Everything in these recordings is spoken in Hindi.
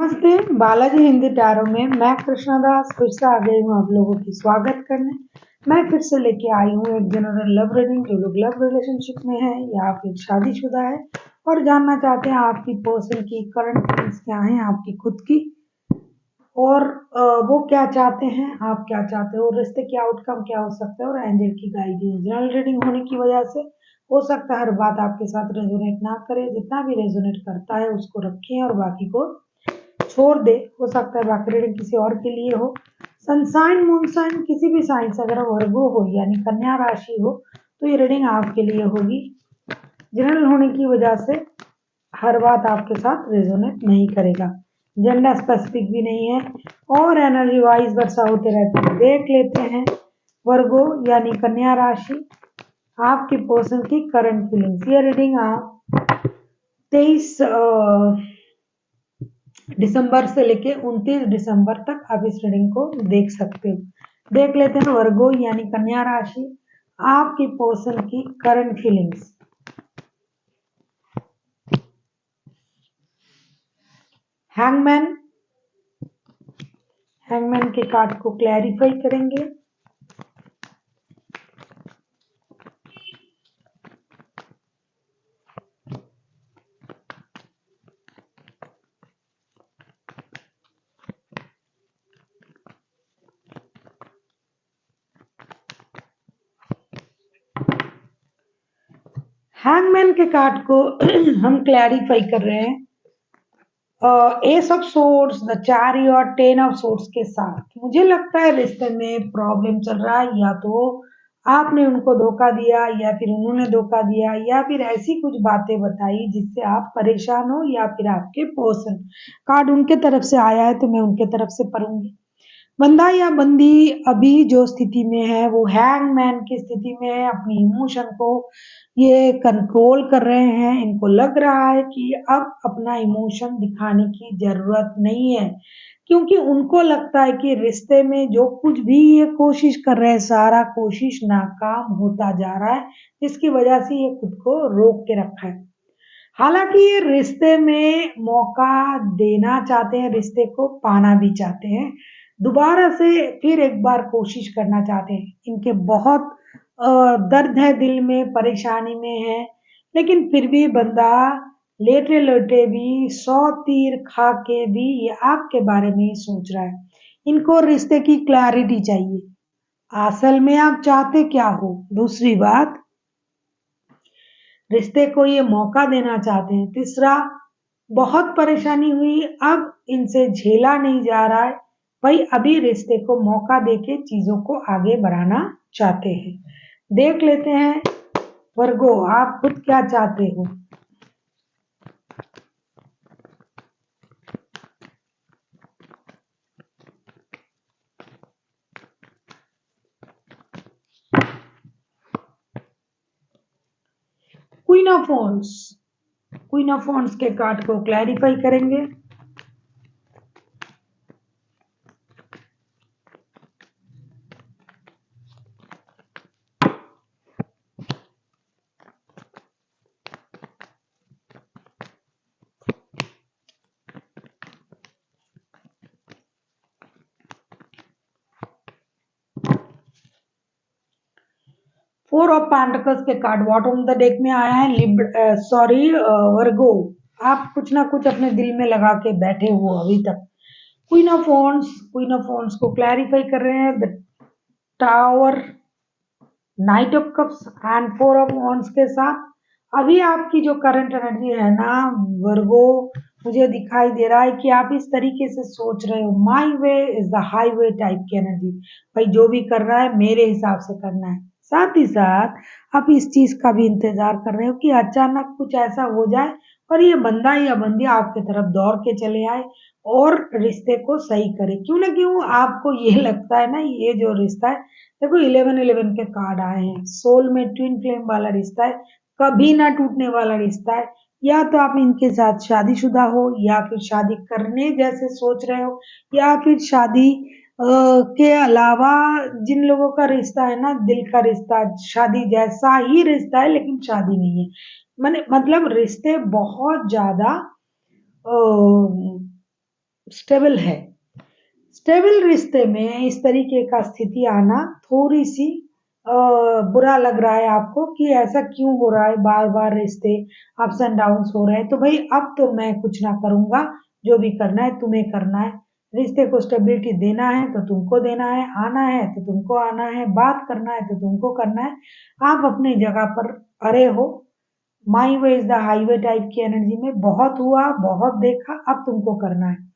नमस्ते, बालाजी हिंदी टैरो में मैं कृष्णदास फिर से आ गई हूँ आप लोगों की स्वागत करने। मैं फिर से लेके आई हूँ एक जनरल लव रीडिंग जो लोग लव रिलेशनशिप में है या फिर शादीशुदा है और जानना चाहते हैं आपकी पर्सन की करंट फीलिंग्स क्या हैं, आपकी खुद की और वो क्या चाहते हैं, आप क्या चाहते हो, रिश्ते की आउटकम क्या हो सकता है और एंजल की गाइडेंस। जनरल रीडिंग होने की वजह से हो सकता है हर बात आपके साथ रेजोनेट ना करे, जितना भी रेजोनेट करता है उसको रखें और बाकी को छोड़ दे। हो सकता है बाकी रीडिंग किसी और के लिए हो। सनसाइन मून साइन किसी भी साइन से अगर वर्गो हो यानी कन्या राशि हो तो ये रीडिंग आपके लिए होगी। जनरल होने की वजह से हर बात आपके साथ रेजोनेट नहीं करेगा, जेंडर स्पेसिफिक भी नहीं है और एनर्जी वाइज वर्षा होते रहते हैं। देख लेते हैं वर्गो यानी कन्या राशि आपकी पर्सन की करंट फीलिंग्स। ये रीडिंग आप 23 दिसंबर से लेके 29 दिसंबर तक आप इस रीडिंग को देख सकते हो। देख लेते हैं वर्गो यानी कन्या राशि आपकी पर्सन की करंट फीलिंग्स। हैंगमैन, हैंगमैन के कार्ड को क्लैरिफाई करेंगे। हैंगमैन के कार्ड को हम क्लैरिफाई कर रहे हैं S of swords, the chariot, 10 of swords के साथ। मुझे लगता है रिश्ते में प्रॉब्लम चल रहा है, या तो आपने उनको धोखा दिया या फिर उन्होंने धोखा दिया या फिर ऐसी कुछ बातें बताई जिससे आप परेशान हो, या फिर आपके पर्सन। कार्ड उनके तरफ से आया है तो मैं उनके तरफ से पढ़ूंगी। बंदा या बंदी अभी जो स्थिति में है वो हैंगमैन की स्थिति में है। अपनी इमोशन को ये कंट्रोल कर रहे हैं। इनको लग रहा है कि अब अपना इमोशन दिखाने की जरूरत नहीं है, क्योंकि उनको लगता है कि रिश्ते में जो कुछ भी ये कोशिश कर रहे हैं सारा कोशिश नाकाम होता जा रहा है, जिसकी वजह से ये खुद को रोक के रखा है। हालांकि ये रिश्ते में मौका देना चाहते हैं, रिश्ते को पाना भी चाहते हैं, दोबारा से फिर एक बार कोशिश करना चाहते हैं। इनके बहुत दर्द है दिल में, परेशानी में है, लेकिन फिर भी बंदा लेटे लेटे भी 100 तीर खा के भी ये आपके बारे में ही सोच रहा है। इनको रिश्ते की क्लैरिटी चाहिए, असल में आप चाहते क्या हो। दूसरी बात, रिश्ते को ये मौका देना चाहते हैं। तीसरा, बहुत परेशानी हुई, अब इनसे झेला नहीं जा रहा है भाई, अभी रिश्ते को मौका देके चीजों को आगे बढ़ाना चाहते हैं। देख लेते हैं वर्गो आप खुद क्या चाहते हो। Queen of wands, queen of wands के कार्ड को क्लैरिफाई करेंगे। फोर ऑफ पेंटिकल्स के card bottom of the deck में आया है। सॉरी वर्गो, आप कुछ ना कुछ अपने दिल में लगा के बैठे हो अभी तक। Queen of wands, queen of wands को क्लैरिफाई कर रहे हैं। The tower, night of cups and four of wands के साथ अभी आपकी जो करंट एनर्जी है ना वर्गो, मुझे दिखाई दे रहा है कि आप इस तरीके से सोच रहे हो, my way is the highway type की एनर्जी। भाई जो भी कर रहा है मेरे हिसाब से करना है। साथ ही साथ आप इस चीज का भी इंतजार कर रहे हो कि अचानक कुछ ऐसा हो जाए और ये बंदा या बंदी आपकी तरफ दौड़ के चले आए और रिश्ते को सही करे। क्यों ना क्यों आपको ये लगता है ना, ये जो रिश्ता है, देखो 11-11 के कार्ड आए हैं, सोल में ट्विन फ्लेम वाला रिश्ता है, कभी ना टूटने वाला रिश्ता है। या तो आप इनके साथ शादीशुदा हो या फिर शादी करने जैसे सोच रहे हो, या फिर शादी के अलावा जिन लोगों का रिश्ता है ना, दिल का रिश्ता, शादी जैसा ही रिश्ता है लेकिन शादी नहीं है। मतलब रिश्ते बहुत ज्यादा स्टेबल है। स्टेबल रिश्ते में इस तरीके का स्थिति आना थोड़ी सी अ, बुरा लग रहा है आपको कि ऐसा क्यों हो रहा है, बार बार रिश्ते अप्स एंड डाउन्स हो रहे हैं, तो भाई अब तो मैं कुछ ना करूंगा, जो भी करना है तुम्हें करना है। रिश्ते को स्टेबिलिटी देना है तो तुमको देना है, आना है तो तुमको आना है, बात करना है तो तुमको करना है। आप अपनी जगह पर अड़े हो। My way is the highway type की एनर्जी में बहुत हुआ, बहुत देखा, अब तुमको करना है।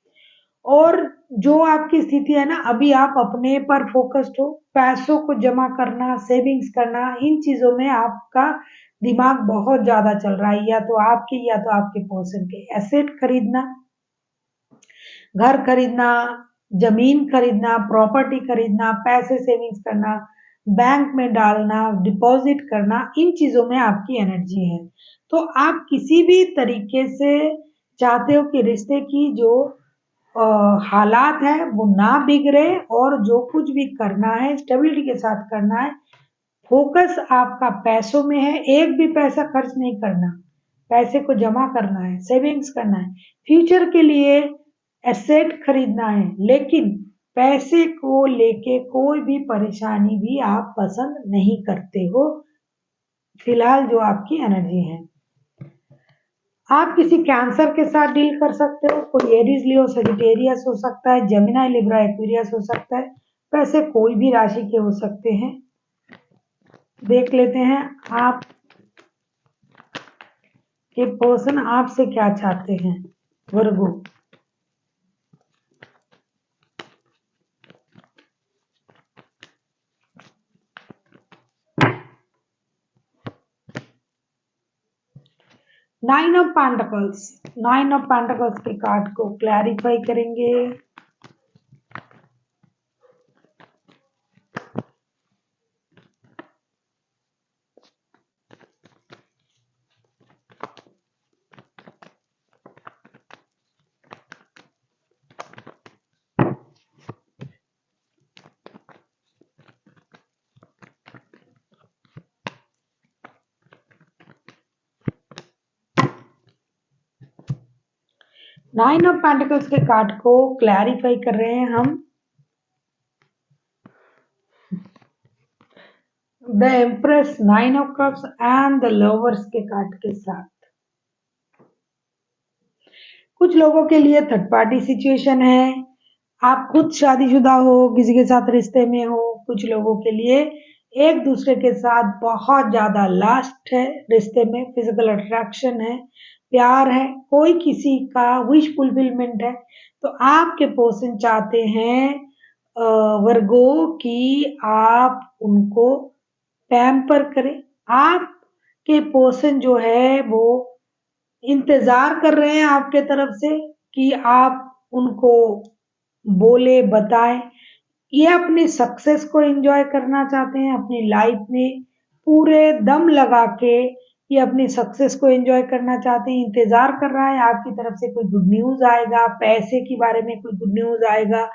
और जो आपकी स्थिति है ना, अभी आप अपने पर फोकस्ड हो, पैसों को जमा करना, सेविंग्स करना, इन चीजों में आपका दिमाग बहुत ज्यादा चल रहा है, या तो आपके पर्सन के एसेट खरीदना, घर खरीदना, जमीन खरीदना, प्रॉपर्टी खरीदना, पैसे सेविंग्स करना, बैंक में डालना, डिपॉजिट करना, इन चीजों में आपकी एनर्जी है। तो आप किसी भी तरीके से चाहते हो कि रिश्ते की जो हालात है वो ना बिगड़े, और जो कुछ भी करना है स्टेबिलिटी के साथ करना है। फोकस आपका पैसों में है, एक भी पैसा खर्च नहीं करना, पैसे को जमा करना है, सेविंग्स करना है, फ्यूचर के लिए एसेट खरीदना है, लेकिन पैसे को लेके कोई भी परेशानी भी आप पसंद नहीं करते हो। फिलहाल जो आपकी एनर्जी है, आप किसी कैंसर के साथ डील कर सकते हो, कोई एरीज लियो सजिटेरियस हो सकता है, जेमिनाई लिब्रा एक्वेरियस हो सकता है, पैसे कोई भी राशि के हो सकते हैं। देख लेते हैं आप कि पर्सन आपसे क्या चाहते हैं। वर्गो, नाइन ऑफ पेंटिकल्स के कार्ड को क्लैरिफाई करेंगे। नाइन ऑफ पेंटिकल्स के कार्ड को क्लैरिफाई कर रहे हैं हम the empress, nine of cups and the lovers के कार्ड के साथ। कुछ लोगों के लिए थर्ड पार्टी सिचुएशन है, आप खुद शादीशुदा हो, किसी के साथ रिश्ते में हो। कुछ लोगों के लिए एक दूसरे के साथ बहुत ज्यादा लास्ट है, रिश्ते में फिजिकल अट्रैक्शन है, प्यार है, कोई किसी का विश फुलफिलमेंट है। तो आपके पर्सन चाहते हैं वर्गो कि आप उनको पैम्पर करें। आपके पर्सन जो है वो इंतजार कर रहे हैं आपके तरफ से कि आप उनको बोले, बताएं। ये अपनी सक्सेस को एंजॉय करना चाहते हैं अपनी लाइफ में, पूरे दम लगा के ये अपनी सक्सेस को एंजॉय करना चाहते हैं। इंतजार कर रहा है आपकी तरफ से कोई गुड न्यूज आएगा, पैसे के बारे में कोई गुड न्यूज आएगा।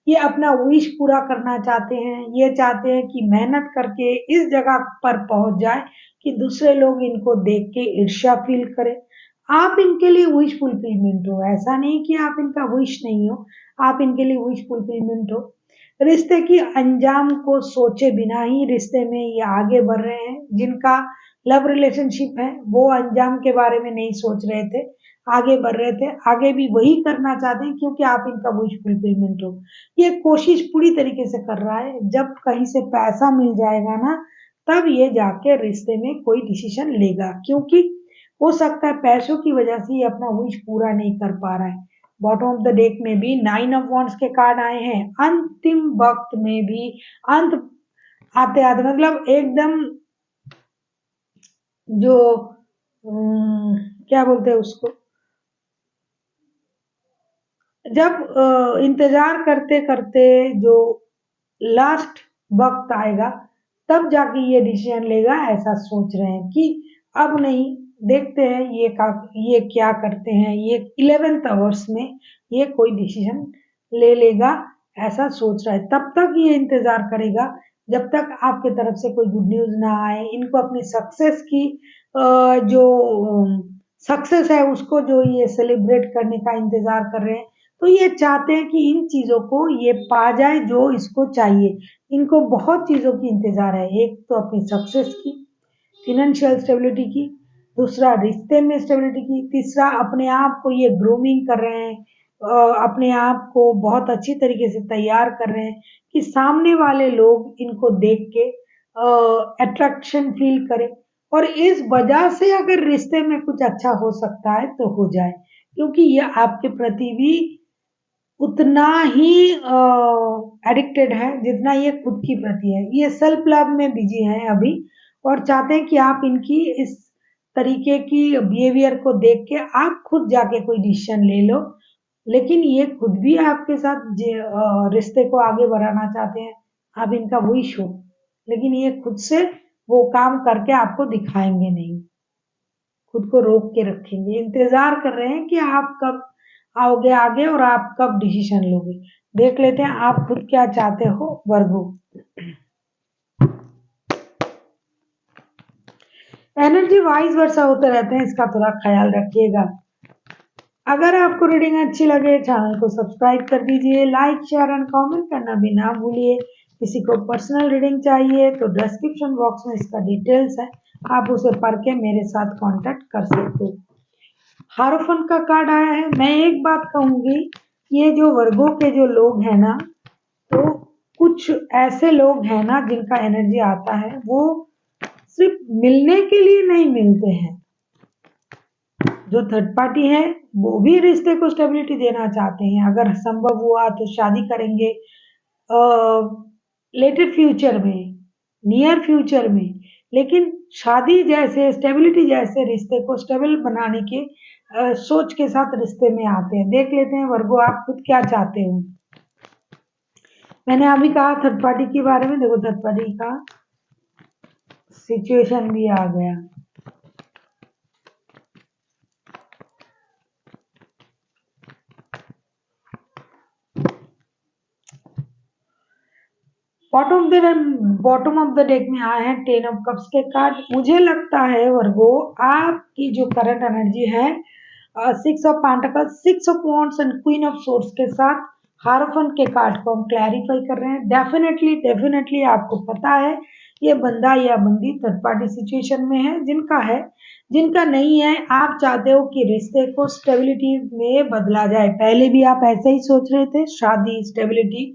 ये अपना विश पूरा करना चाहते हैं, ये चाहते हैं कि मेहनत करके इस जगह पर पहुंच जाए कि दूसरे लोग इनको देख के ईर्ष्या फील करें। आप इनके लिए विश फुलफिलमेंट हो, ऐसा नहीं कि आप इनका विश नहीं हो, आप इनके लिए विश फुलफिलमेंट हो। रिश्ते की अंजाम को सोचे बिना ही रिश्ते में ये आगे बढ़ रहे हैं। जिनका लव रिलेशनशिप है वो अंजाम के बारे में नहीं सोच रहे थे, आगे बढ़ रहे थे, आगे भी वही करना चाहते हैं क्योंकि आप इनका विश फुलफिलमेंट हो। ये कोशिश पूरी तरीके से कर रहा है, जब कहीं से पैसा मिल जाएगा ना तब ये जाके रिश्ते में कोई डिसीजन लेगा, क्योंकि हो सकता है पैसों की वजह से ये अपना विश पूरा नहीं कर पा रहा है। बॉटम ऑफ द डेक में भी नाइन ऑफ वॉन्ड्स के कार्ड आए हैं, अंतिम वक्त में भी, अंत आते आते मतलब एकदम जो क्या बोलते हैं उसको, जब इंतजार करते करते जो लास्ट वक्त आएगा तब जाके ये डिसीजन लेगा, ऐसा सोच रहे हैं कि अब नहीं, देखते हैं ये क्या करते हैं, ये 11th आवर्स में ये कोई डिसीजन ले लेगा, ऐसा सोच रहा है। तब तक ये इंतजार करेगा जब तक आपके तरफ से कोई गुड न्यूज ना आए। इनको अपनी सक्सेस की जो सक्सेस है उसको जो ये सेलिब्रेट करने का इंतजार कर रहे हैं। तो ये चाहते हैं कि इन चीज़ों को ये पा जाए जो इसको चाहिए। इनको बहुत चीज़ों की इंतज़ार है, एक तो अपनी सक्सेस की, फ़ाइनेंशियल स्टेबिलिटी की, दूसरा रिश्ते में स्टेबिलिटी की, तीसरा अपने आप को ये ग्रूमिंग कर रहे हैं, अपने आप को बहुत अच्छी तरीके से तैयार कर रहे हैं कि सामने वाले लोग इनको देख के अट्रैक्शन फ़ील करें और इस वजह से अगर रिश्ते में कुछ अच्छा हो सकता है तो हो जाए। क्योंकि ये आपके प्रति भी उतना ही एडिक्टेड है जितना ये खुद की प्रति है। ये सेल्फ लव में बिजी हैं अभी और चाहते हैं कि आप इनकी इस तरीके की बिहेवियर को देख के आप खुद जाके कोई डिसीजन ले लो। लेकिन ये खुद भी आपके साथ रिश्ते को आगे बढ़ाना चाहते हैं। आप इनका वही शो, लेकिन ये खुद से वो काम करके आपको दिखाएंगे नहीं, खुद को रोक के रखेंगे, इंतजार कर रहे हैं कि आप कब आओगे आगे और आप कब डिसीजन लोगे। देख लेते हैं आप खुद क्या चाहते हो वर्गो। एनर्जी वाइज वर्षा होते रहते हैं, इसका थोड़ा ख्याल रखिएगा। अगर आपको रीडिंग अच्छी लगे चैनल को सब्सक्राइब कर दीजिए, लाइक शेयर एंड कमेंट करना भी ना भूलिए। किसी को पर्सनल रीडिंग चाहिए तो डिस्क्रिप्शन बॉक्स में इसका डिटेल्स है, आप उसे पढ़ के मेरे साथ कांटेक्ट कर सकते हो। हारोफन का कार्ड आया है। मैं एक बात कहूंगी, ये जो वर्गों के जो लोग हैं ना, तो कुछ ऐसे लोग हैं ना जिनका एनर्जी आता है वो सिर्फ मिलने के लिए नहीं मिलते हैं। जो थर्ड पार्टी है वो भी रिश्ते को स्टेबिलिटी देना चाहते हैं, अगर संभव हुआ तो शादी करेंगे लेटर फ्यूचर में, नियर फ्यूचर में। लेकिन शादी जैसे स्टेबिलिटी जैसे रिश्ते को स्टेबल बनाने के सोच के साथ रिश्ते में आते हैं। देख लेते हैं वर्गो आप खुद क्या चाहते हो। मैंने अभी कहा थर्ड पार्टी के बारे में, देखो थर्ड पार्टी का सिचुएशन भी आ गया। बॉटम ऑफ द डेक में आए हैं 10 ऑफ कप्स के कार्ड। मुझे लगता है वर्गो आपकी जो करंट एनर्जी है 6 of pentacles, 6 of wands and queen of swords के साथ हारोफन के कार्ड को हम क्लैरिफाई कर रहे हैं। डेफिनेटली डेफिनेटली आपको पता है ये बंदा या बंदी थर्ड पार्टी सिचुएशन में है। जिनका है, जिनका नहीं है, आप चाहते हो कि रिश्ते को स्टेबिलिटी में बदला जाए। पहले भी आप ऐसे ही सोच रहे थे, शादी स्टेबिलिटी।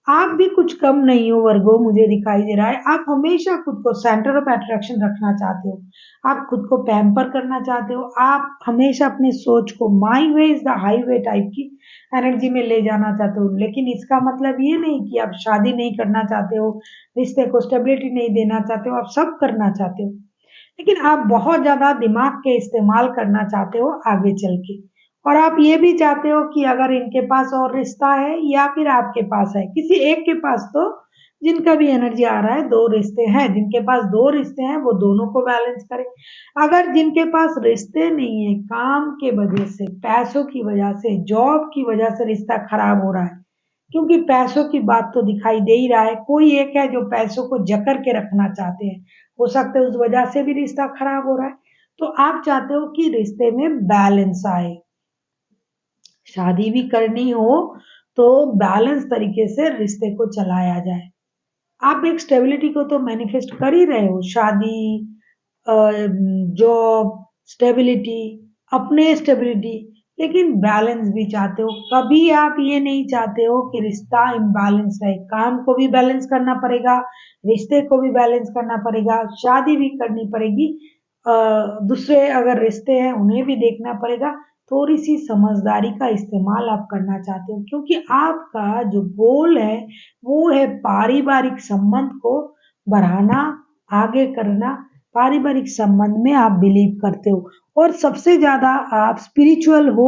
आप भी कुछ कम नहीं हो वर्गो, मुझे दिखाई दे रहा है। आप हमेशा खुद को सेंटर ऑफ अट्रैक्शन रखना चाहते हो, आप खुद को पैम्पर करना चाहते हो, आप हमेशा अपनी सोच को my way is the highway type की एनर्जी में ले जाना चाहते हो। लेकिन इसका मतलब ये नहीं कि आप शादी नहीं करना चाहते हो, रिश्ते को स्टेबिलिटी नहीं देना चाहते हो, आप सब करना चाहते हो। लेकिन आप बहुत ज्यादा दिमाग के इस्तेमाल करना चाहते हो आगे चल के। और आप ये भी चाहते हो कि अगर इनके पास और रिश्ता है या फिर आपके पास है, किसी एक के पास, तो जिनका भी एनर्जी आ रहा है दो रिश्ते हैं, जिनके पास दो रिश्ते हैं वो दोनों को बैलेंस करें। अगर जिनके पास रिश्ते नहीं है, काम के वजह से, पैसों की वजह से, जॉब की वजह से रिश्ता खराब हो रहा है, क्योंकि पैसों की बात तो दिखाई दे ही रहा है। कोई एक है जो पैसों को जकड़ के रखना चाहते हैं, हो सकता है उस वजह से भी रिश्ता खराब हो रहा है। तो आप चाहते हो कि रिश्ते में बैलेंस आए, शादी भी करनी हो तो बैलेंस तरीके से रिश्ते को चलाया जाए। आप एक स्टेबिलिटी को तो मैनिफेस्ट कर ही रहे हो, शादी, जॉब स्टेबिलिटी, अपने स्टेबिलिटी, लेकिन बैलेंस भी चाहते हो। कभी आप ये नहीं चाहते हो कि रिश्ता इम्बैलेंस रहे। काम को भी बैलेंस करना पड़ेगा, रिश्ते को भी बैलेंस करना पड़ेगा, शादी भी करनी पड़ेगी, दूसरे अगर रिश्ते हैं उन्हें भी देखना पड़ेगा। थोड़ी सी समझदारी का इस्तेमाल आप करना चाहते हो, क्योंकि आपका जो गोल है वो है पारिवारिक संबंध को बढ़ाना, आगे करना। पारिवारिक संबंध में आप बिलीव करते हो और सबसे ज्यादा आप स्पिरिचुअल हो,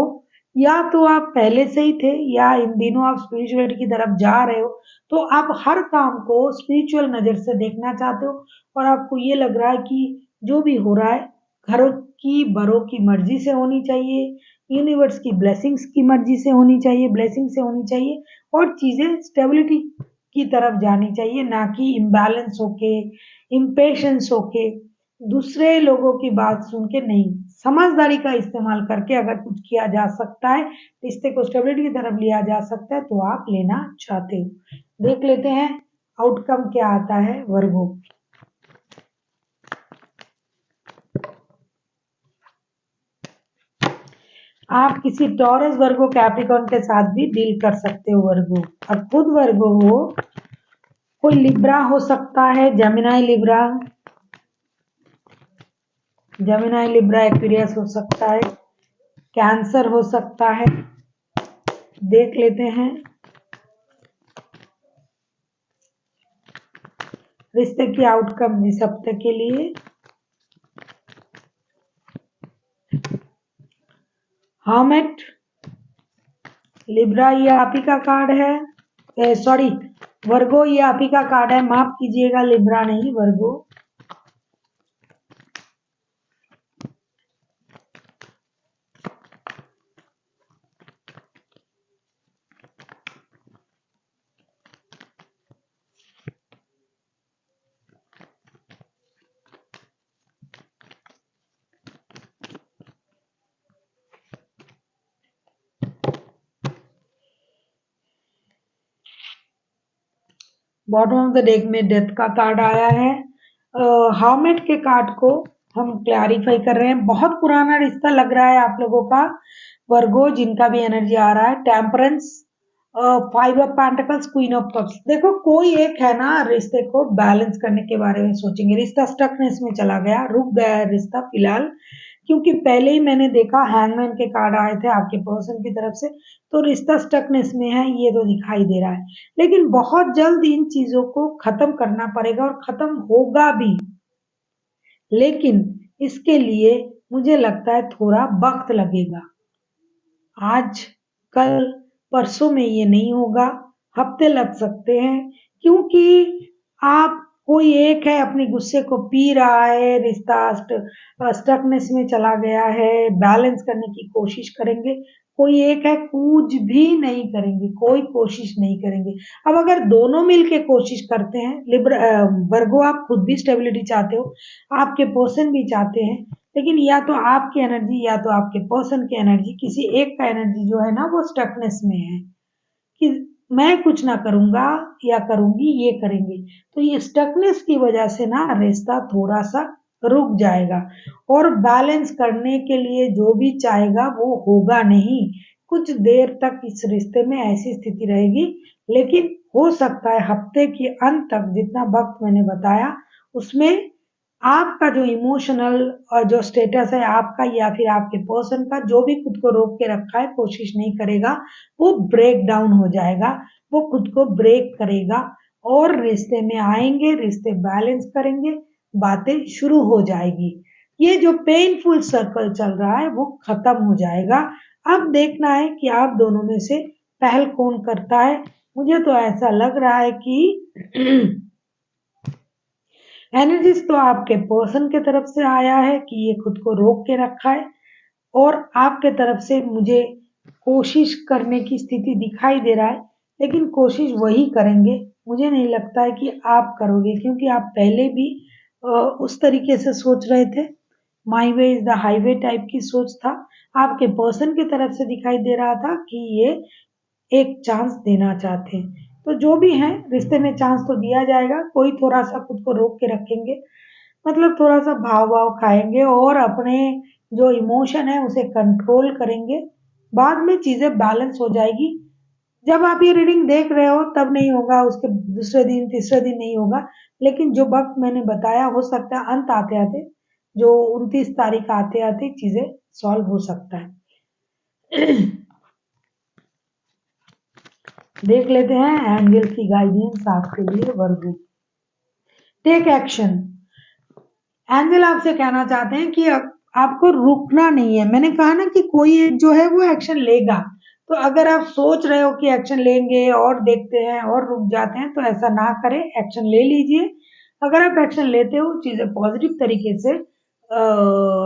या तो आप पहले से ही थे या इन दिनों आप स्पिरिचुअलिटी की तरफ जा रहे हो। तो आप हर काम को स्पिरिचुअल नजर से देखना चाहते हो और आपको ये लग रहा है कि जो भी हो रहा है घरों की बड़ों की मर्जी से होनी चाहिए, यूनिवर्स की ब्लेसिंग्स की मर्जी से होनी चाहिए, ब्लेसिंग से होनी चाहिए और चीजें स्टेबिलिटी की तरफ जानी चाहिए, ना कि इम्बैलेंस होके, इम्पेशंस होके, दूसरे लोगों की बात सुन के नहीं। समझदारी का इस्तेमाल करके अगर कुछ किया जा सकता है, रिश्ते को स्टेबिलिटी की तरफ लिया जा सकता है, तो आप लेना चाहते हो। देख लेते हैं आउटकम क्या आता है वर्गो। आप किसी टॉरस वर्गो कैप्रिकॉर्न के साथ भी डील कर सकते हो वर्गो। और खुद वर्गो हो, कोई लिब्रा हो सकता है, जेमिनाई लिब्रा एक्वेरियस हो सकता है, कैंसर हो सकता है। देख लेते हैं रिश्ते की आउटकम इस हफ्ते के लिए। हर्मिट, लिब्रा ये आप ही का कार्ड है, सॉरी वर्गो ये आप ही का कार्ड है, माफ कीजिएगा, लिब्रा नहीं वर्गो। बॉटम ऑफ द डेक में डेथ का कार्ड आया है। हाउमेट के कार्ड को हम क्लैरिफाई कर रहे हैं। बहुत पुराना रिश्ता लग रहा है आप लोगों का वर्गो, जिनका भी एनर्जी आ रहा है। Temperance, 5 of pentacles, queen of cups. देखो कोई एक है ना रिश्ते को बैलेंस करने के बारे में सोचेंगे। रिश्ता स्टकनेस में चला गया, रुक गया है रिश्ता फिलहाल, क्योंकि पहले ही मैंने देखा हैंगमैन के कार्ड आए थे आपके पर्सन की तरफ से, तो रिश्ता स्टकनेस में है ये तो दिखाई दे रहा है। लेकिन बहुत जल्द इन चीजों को खत्म करना पड़ेगा और खत्म होगा भी, लेकिन इसके लिए मुझे लगता है थोड़ा वक्त लगेगा। आज, कल, परसों में ये नहीं होगा, हफ्ते लग सकते हैं, क्योंकि आप कोई एक है अपने गुस्से को पी रहा है, रिश्ता स्टकनेस में चला गया है, बैलेंस करने की कोशिश करेंगे। कोई एक है कुछ भी नहीं करेंगे, कोई कोशिश नहीं करेंगे। अब अगर दोनों मिलके कोशिश करते हैं, वर्गो आप खुद भी स्टेबिलिटी चाहते हो, आपके पर्सन भी चाहते हैं, लेकिन या तो आपकी एनर्जी या तो आपके पर्सन की एनर्जी, किसी एक का एनर्जी जो है ना वो स्टकनेस में है कि मैं कुछ ना करूंगा या करूंगी ये करेंगे, तो ये स्टकनेस की वजह से ना रिश्ता थोड़ा सा रुक जाएगा और बैलेंस करने के लिए जो भी चाहेगा वो होगा नहीं। कुछ देर तक इस रिश्ते में ऐसी स्थिति रहेगी, लेकिन हो सकता है हफ्ते के अंत तक, जितना वक्त मैंने बताया उसमें आपका जो इमोशनल और जो स्टेटस है आपका या फिर आपके पर्सन का, जो भी खुद को रोक के रखा है, कोशिश नहीं करेगा, वो ब्रेक डाउन हो जाएगा, वो खुद को ब्रेक करेगा और रिश्ते में आएंगे, रिश्ते बैलेंस करेंगे, बातें शुरू हो जाएगी। ये जो पेनफुल सर्कल चल रहा है वो खत्म हो जाएगा। अब देखना है कि आप दोनों में से पहल कौन करता है। मुझे तो ऐसा लग रहा है कि एनर्जीज तो आपके पर्सन के तरफ से आया है कि ये खुद को रोक के रखा है, और आपके तरफ से मुझे कोशिश करने की स्थिति दिखाई दे रहा है, लेकिन कोशिश वही करेंगे। मुझे नहीं लगता है कि आप करोगे, क्योंकि आप पहले भी उस तरीके से सोच रहे थे, my way is the highway type की सोच था। आपके पर्सन की तरफ से दिखाई दे रहा था कि ये एक चांस देना चाहते हैं। तो जो भी है रिश्ते में चांस तो दिया जाएगा। कोई थोड़ा सा खुद को रोक के रखेंगे, मतलब थोड़ा सा भाव भाव खाएंगे और अपने जो इमोशन है उसे कंट्रोल करेंगे। बाद में चीजें बैलेंस हो जाएगी। जब आप ये रीडिंग देख रहे हो तब नहीं होगा, उसके दूसरे दिन तीसरे दिन नहीं होगा, लेकिन जो वक्त मैंने बताया हो सकता है अंत आते आते, जो 29 तारीख आते आते चीजें सॉल्व हो सकता है। देख लेते हैं एंजल की गाइडेंस आपके लिए वर्गो। Take action. एंजल आपसे कहना चाहते हैं कि आपको रुकना नहीं है। मैंने कहा ना कि कोई एक जो है वो एक्शन लेगा, तो अगर आप सोच रहे हो कि एक्शन लेंगे और देखते हैं और रुक जाते हैं, तो ऐसा ना करें, एक्शन ले लीजिए। अगर आप एक्शन लेते हो चीजें पॉजिटिव तरीके से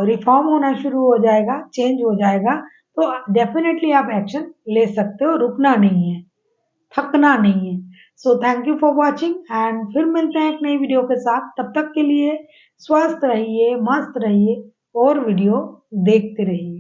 रिफॉर्म होना शुरू हो जाएगा, चेंज हो जाएगा, तो डेफिनेटली आप एक्शन ले सकते हो। रुकना नहीं है, थकना नहीं है। So thank you for watching and फिर मिलते हैं एक नई वीडियो के साथ। तब तक के लिए स्वस्थ रहिए, मस्त रहिए, और वीडियो देखते रहिए।